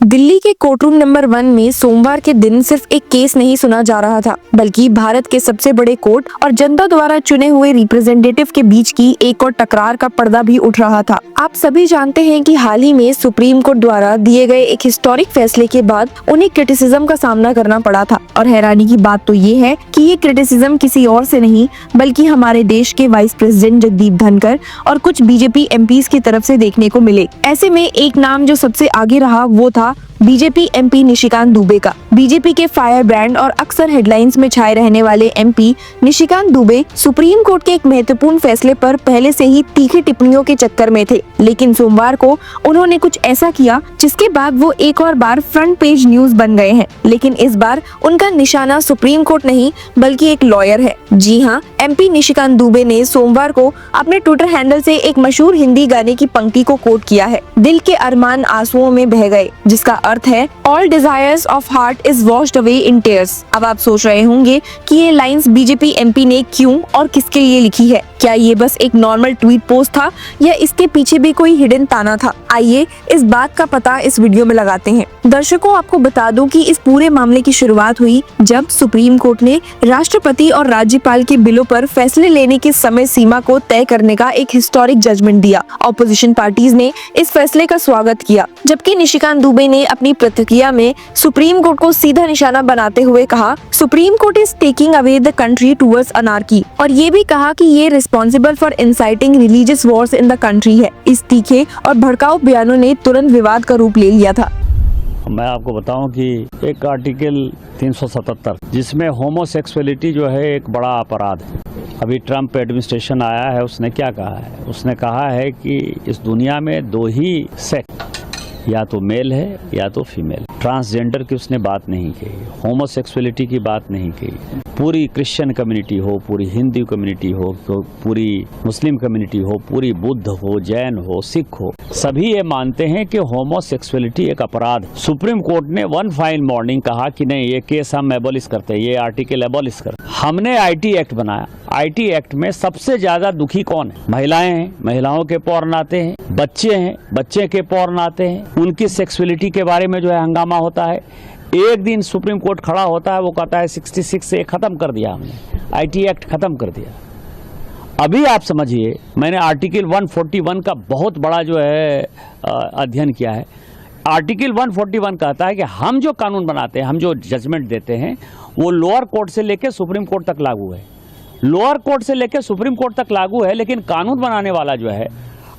दिल्ली के courtroom number 1 में सोमवार के दिन सिर्फ एक केस नहीं सुना जा रहा था, बल्कि भारत के सबसे बड़े कोर्ट और जनता द्वारा चुने हुए रिप्रेजेंटेटिव के बीच की एक और टकरार का पर्दा भी उठ रहा था। आप सभी जानते हैं कि हाल ही में सुप्रीम कोर्ट द्वारा दिए गए एक हिस्टोरिक फैसले के बाद उन्हें क्रिटिसिज्म का सामना करना पड़ा था। और हैरानी की बात तो ये है कि ये क्रिटिसिज्म किसी और से नहीं बल्कि हमारे देश के वाइस प्रेसिडेंट जगदीप धनखड़ और कुछ बीजेपी एमपीज की तरफ से देखने को मिले। ऐसे में एक नाम जो सबसे आगे रहा वो था बीजेपी एमपी निशिकांत दुबे का। बीजेपी के फायर ब्रांड और अक्सर हेडलाइंस में छाए रहने वाले MP Nishikant Dubey supreme court के एक महत्वपूर्ण फैसले पर पहले से ही तीखी टिप्पणियों के चक्कर में थे, लेकिन सोमवार को उन्होंने कुछ ऐसा किया जिसके बाद वो एक और बार फ्रंट पेज न्यूज बन गए हैं। लेकिन इस बार उनका निशाना सुप्रीम कोर्ट नहीं बल्कि एक लॉयर है। जी हाँ, एमपी निशिकांत दुबे ने सोमवार को अपने ट्विटर हैंडल से एक मशहूर हिंदी गाने की पंक्ति को कोट किया है, दिल के अरमान आंसुओं में बह गए, जिसका अर्थ है all desires of heart is washed away in tears. अब आप सोच रहे होंगे कि ये लाइंस बीजेपी एमपी ने क्यों और किसके लिए लिखी है। क्या ये बस एक नॉर्मल ट्वीट पोस्ट था या इसके पीछे भी कोई हिडन ताना था? आइए इस बात का पता इस वीडियो में लगाते हैं। दर्शकों, आपको बता दूं कि इस पूरे मामले की शुरुआत हुई जब सुप्रीम कोर्ट ने राष्ट्रपति और राज्यपाल के बिलों पर फैसले लेने की समय सीमा को तय करने का एक हिस्टोरिक जजमेंट दिया। ऑपोजिशन पार्टीज ने इस फैसले का स्वागत किया, जबकि निशिकांत दुबे ने अपनी प्रतिक्रिया में सुप्रीम कोर्ट को सीधा निशाना बनाते हुए कहा, supreme court is taking away the country towards anarchy, और ये भी कहा कि ये responsible for inciting religious Wars in the country है। इस तीखे और भड़काऊ बयानों ने तुरंत विवाद का रूप ले लिया था। मैं आपको बताऊं कि एक आर्टिकल 377 जिसमें होमोसेक्सुअलिटी जो है एक बड़ा अपराध है। अभी ट्रम्प एडमिनिस्ट्रेशन आया है, उसने क्या कहा है? उसने कहा है कि इस दुनिया में दो ही सेक्स, या तो मेल है या तो फीमेल। ट्रांसजेंडर की उसने बात नहीं की, होमोसेक्सुअलिटी की बात नहीं की। पूरी क्रिश्चियन कम्युनिटी हो, पूरी हिंदू कम्युनिटी हो, पूरी मुस्लिम कम्युनिटी हो, पूरी बुद्ध हो, जैन हो, सिख हो, सभी ये मानते हैं कि होमोसेक्सुअलिटी एक अपराध। सुप्रीम कोर्ट ने वन फाइन मॉर्निंग कहा कि नहीं, ये केस हम एबॉलिश करते हैं, ये आर्टिकल एबॉलिश करते। हमने आईटी एक्ट बनाया। आईटी एक्ट में सबसे ज्यादा दुखी कौन है? महिलाएं हैं, महिलाओं के पौर्ण आते हैं, बच्चे हैं, बच्चे के पौर्ण आते हैं, उनकी सेक्सुअलिटी के बारे में जो है हंगामा होता है। एक दिन सुप्रीम कोर्ट खड़ा होता है, वो कहता है 66 से खत्म कर दिया हमने, आईटी एक्ट खत्म कर दिया। अभी आप समझिए, मैंने आर्टिकल 141 का बहुत बड़ा जो है अध्ययन किया है। आर्टिकल 141 कहता है कि हम जो कानून बनाते हैं, हम जो जजमेंट देते हैं, वो लोअर कोर्ट से लेकर सुप्रीम कोर्ट तक लागू है। लोअर कोर्ट से लेकर सुप्रीम कोर्ट तक लागू है, लेकिन कानून बनाने वाला जो है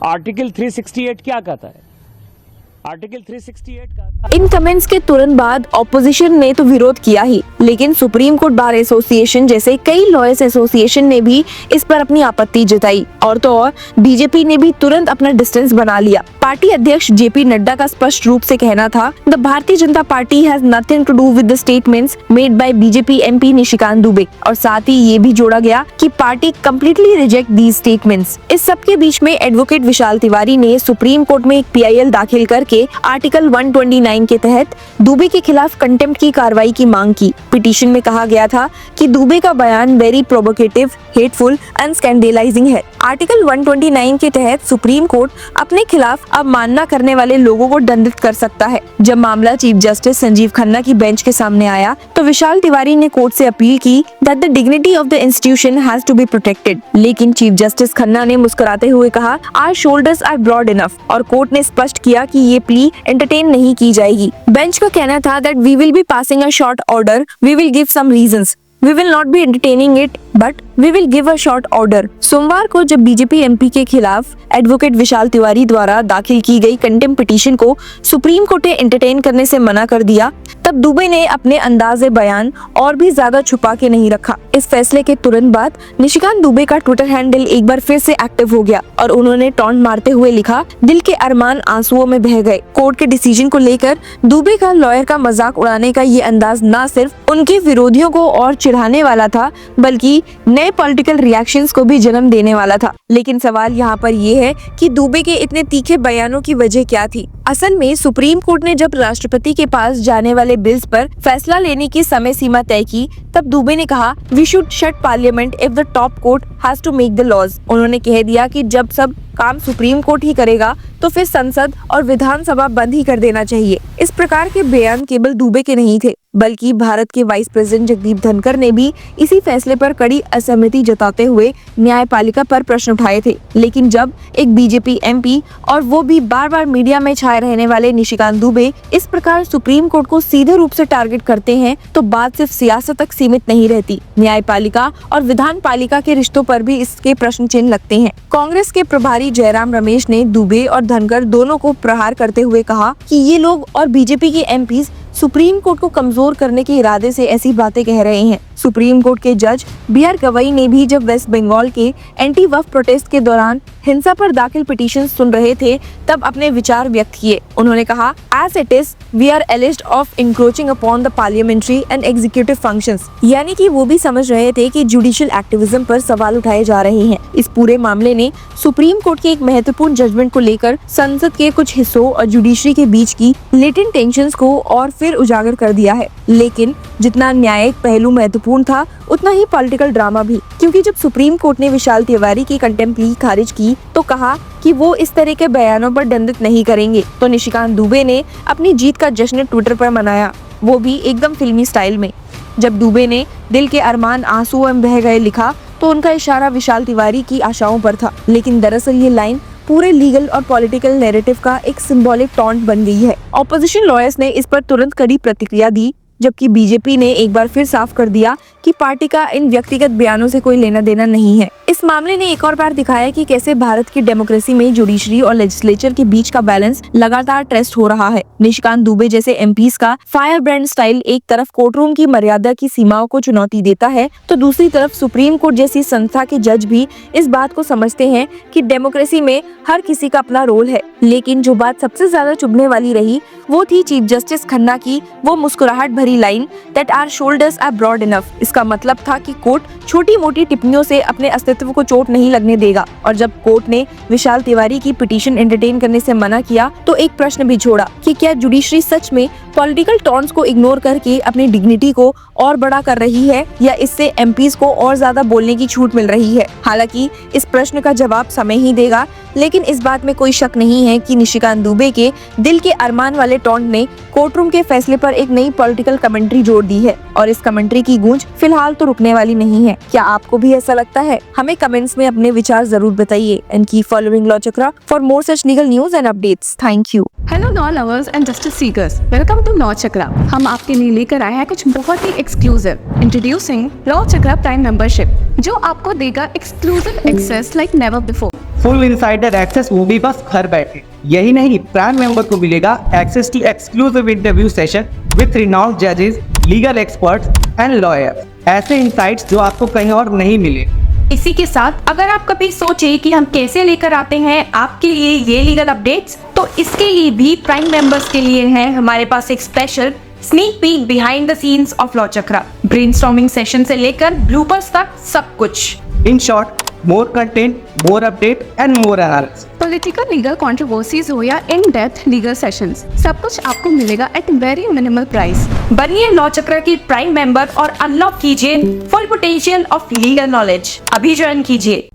आर्टिकल 368 क्या कहता है? आर्टिकल 368 का इन कमेंट्स के तुरंत बाद ऑपोजिशन ने तो विरोध किया ही, लेकिन सुप्रीम कोर्ट बार एसोसिएशन जैसे कई लॉयर्स एसोसिएशन ने भी इस पर अपनी आपत्ति जताई, और तो और बीजेपी ने भी तुरंत अपना डिस्टेंस बना लिया। पार्टी अध्यक्ष जेपी नड्डा का स्पष्ट रूप से कहना था, the Bharatiya Janata Party has nothing to do with the statements made by BJP MP Nishikant Dubey, और साथ ही ये भी जोड़ा गया कि party completely reject these statements. इस सब के बीच में एडवोकेट विशाल तिवारी ने सुप्रीम कोर्ट में एक पीआईएल दाखिल करके आर्टिकल 129 के तहत दुबे के खिलाफ कंटेम्प्ट की कार्रवाई की मांग की। पिटीशन में कहा गया था कि दुबे का बयान वेरी प्रोवोकेटिव, हेटफुल एंड स्कैंडलाइजिंग है। आर्टिकल 129 के तहत सुप्रीम कोर्ट अपने खिलाफ अवमानना करने वाले लोगों को दंडित कर सकता है। जब मामला चीफ जस्टिस संजीव खन्ना की बेंच के सामने आया तो विशाल तिवारी ने कोर्ट से अपील की that the dignity of the institution has to be protected, लेकिन चीफ जस्टिस खन्ना ने मुस्कुराते हुए कहा, our shoulders are broad enough, और कोर्ट ने स्पष्ट किया कि ये प्ली एंटरटेन नहीं की जाएगी। बेंच का कहना था that we will be passing a short order, we will give some reasons, we will not be entertaining it but we will give a short order। सोमवार को जब बीजेपी एमपी के खिलाफ एडवोकेट विशाल तिवारी द्वारा दाखिल की गई कंटेम्प्ट पिटीशन को सुप्रीम कोर्ट ने एंटरटेन करने से मना कर दिया, तब दुबे ने अपने अंदाजे बयान और भी ज्यादा छुपा के नहीं रखा। इस फैसले के तुरंत बाद निशिकांत दुबे का ट्विटर हैंडल एक बार फिर से एक्टिव हो गया और उन्होंने टॉन्ट मारते हुए लिखा, दिल के अरमान आंसुओं में बह गए। कोर्ट के डिसीजन को लेकर दुबे का लॉयर का मजाक उड़ाने का ये अंदाज न सिर्फ उनके विरोधियों को और चिढ़ाने वाला था, बल्कि नए पॉलिटिकल रिएक्शंस को भी जन्म देने वाला था। लेकिन सवाल यहाँ पर ये है कि दुबे के इतने तीखे बयानों की वजह क्या थी? असल में सुप्रीम कोर्ट ने जब राष्ट्रपति के पास जाने वाले बिल्स पर फैसला लेने की समय सीमा तय की, तब दुबे ने कहा, we should shut parliament if the top court has to make the laws. उन्होंने कह दिया कि जब सब काम सुप्रीम कोर्ट ही करेगा तो फिर संसद और विधानसभा बंद ही कर देना चाहिए। इस प्रकार के बयान केवल दुबे के नहीं थे, बल्कि भारत के वाइस प्रेसिडेंट जगदीप धनखड़ ने भी इसी फैसले पर कड़ी असहमति जताते हुए न्यायपालिका पर प्रश्न उठाए थे। लेकिन जब एक बीजेपी एमपी और वो भी बार बार मीडिया में छाए रहने वाले निशिकांत दुबे इस प्रकार सुप्रीम कोर्ट को सीधे रूप से टारगेट करते हैं तो बात सिर्फ सियासत तक सीमित नहीं रहती, न्यायपालिका और विधान पालिका के रिश्तों पर भी इसके प्रश्न चिन्ह लगते हैं। कांग्रेस के प्रभारी जयराम रमेश ने दुबे और धनखड़ दोनों को प्रहार करते हुए कहा कि ये लोग और बीजेपी के एमपीज सुप्रीम कोर्ट को कमजोर करने के इरादे से ऐसी बातें कह रहे हैं। सुप्रीम कोर्ट के जज बी.आर. गवई ने भी जब वेस्ट बंगाल के एंटी वक्फ प्रोटेस्ट के दौरान हिंसा पर दाखिल पिटीशन सुन रहे थे तब अपने विचार व्यक्त किए। उन्होंने कहा, as it is we are alleged of encroaching upon the parliamentary and executive functions, यानी कि वो भी समझ रहे थे कि जुडिशियल एक्टिविज्म पर सवाल उठाए जा रहे हैं। इस पूरे मामले ने सुप्रीम कोर्ट के एक महत्वपूर्ण जजमेंट को लेकर संसद के कुछ हिस्सों और जुडिशरी के बीच की लेटेंट टेंशंस को और फिर उजागर कर दिया है। लेकिन जितना न्यायिक पहलू महत्वपूर्ण था उतना ही पॉलिटिकल ड्रामा भी, क्योंकि जब सुप्रीम कोर्ट ने विशाल तिवारी की कंटेम्प्ट प्ली खारिज की तो कहा कि वो इस तरह के बयानों पर दंडित नहीं करेंगे, तो निशिकांत दुबे ने अपनी जीत का जश्न ट्विटर पर मनाया, वो भी एकदम फिल्मी स्टाइल में। जब दुबे ने दिल के अरमान आंसू में बह गए लिखा तो उनका इशारा विशाल तिवारी की आशाओं पर था, लेकिन दरअसल ये लाइन पूरे लीगल और पॉलिटिकल नैरेटिव का एक सिंबॉलिक टॉन्ट बन गई है। ऑपोजिशन लॉयर्स ने इस पर तुरंत कड़ी प्रतिक्रिया दी, जबकि बीजेपी ने एक बार फिर साफ कर दिया कि पार्टी का इन व्यक्तिगत बयानों से कोई लेना देना नहीं है। इस मामले ने एक और बार दिखाया कि कैसे भारत की डेमोक्रेसी में जुडिशरी और लेजिस्लेचर के बीच का बैलेंस लगातार टेस्ट हो रहा है। निशिकांत दुबे जैसे एमपीज का फायर ब्रांड स्टाइल एक तरफ कोर्टरूम की मर्यादा की सीमाओं को चुनौती देता है तो दूसरी तरफ सुप्रीम कोर्ट जैसी संस्था के जज भी इस बात को समझते हैं कि डेमोक्रेसी में हर किसी का अपना रोल है। लेकिन जो बात सबसे ज्यादा चुभने वाली रही वो थी चीफ जस्टिस खन्ना की वो मुस्कुराहट भरी line, that our shoulders are broad enough. इसका मतलब था कि कोर्ट छोटी मोटी टिप्पणियों से अपने अस्तित्व को चोट नहीं लगने देगा। और जब कोर्ट ने विशाल तिवारी की पिटीशन एंटरटेन करने से मना किया तो एक प्रश्न भी छोड़ा कि क्या जुडिशरी सच में पॉलिटिकल टॉन्ट्स को इग्नोर करके अपनी डिग्निटी को और बड़ा कर रही है या इससे एमपीज को और ज्यादा बोलने की छूट मिल रही है। हालांकि इस प्रश्न का जवाब समय ही देगा, लेकिन इस बात में कोई शक नहीं है कि निशिकांत दुबे के दिल के अरमान वाले टॉन्ट ने कोर्टरूम के फैसले पर एक नई पॉलिटिकल कमेंट्री जोड़ दी है और इस कमेंट्री की गूंज फिलहाल तो रुकने वाली नहीं है। क्या आपको भी ऐसा लगता है? हमें कमेंट्स में अपने विचार जरूर बताइए and keep following law Chakra for more such legal news and updates. Thank you. Hello law lovers and justice seekers, welcome to law Chakra. हम आपके लिए लेकर आए हैं कुछ बहुत ही exclusive. Introducing law Chakra prime membership, जो आपको देगा exclusive access like never before. Full insider access, वो भी बस घर बैठे। यही नहीं, प्राइम मेंबर को मिलेगा access to exclusive interview session with renowned जजेस, लीगल एक्सपर्ट्स एंड लॉयर्स। ऐसे इनसाइट्स जो आपको कहीं और नहीं मिले। इसी के साथ अगर आप कभी सोचे कि हम कैसे लेकर आते हैं आपके लिए ये लीगल अपडेट्स, तो इसके लिए भी प्राइम मेंबर्स के लिए है हमारे पास एक special sneak peek behind the scenes of law chakra. Brainstorming session से लेकर ब्लूपर्स तक सब कुछ। In short, more content, more update and more analysis. Political legal controversies हो या इन डेप्थ लीगल सेशंस, सब कुछ आपको मिलेगा एट वेरी मिनिमल प्राइस। बनिए लॉ चक्र की प्राइम मेंबर और अनलॉक कीजिए full potential of legal knowledge. अभी ज्वाइन कीजिए।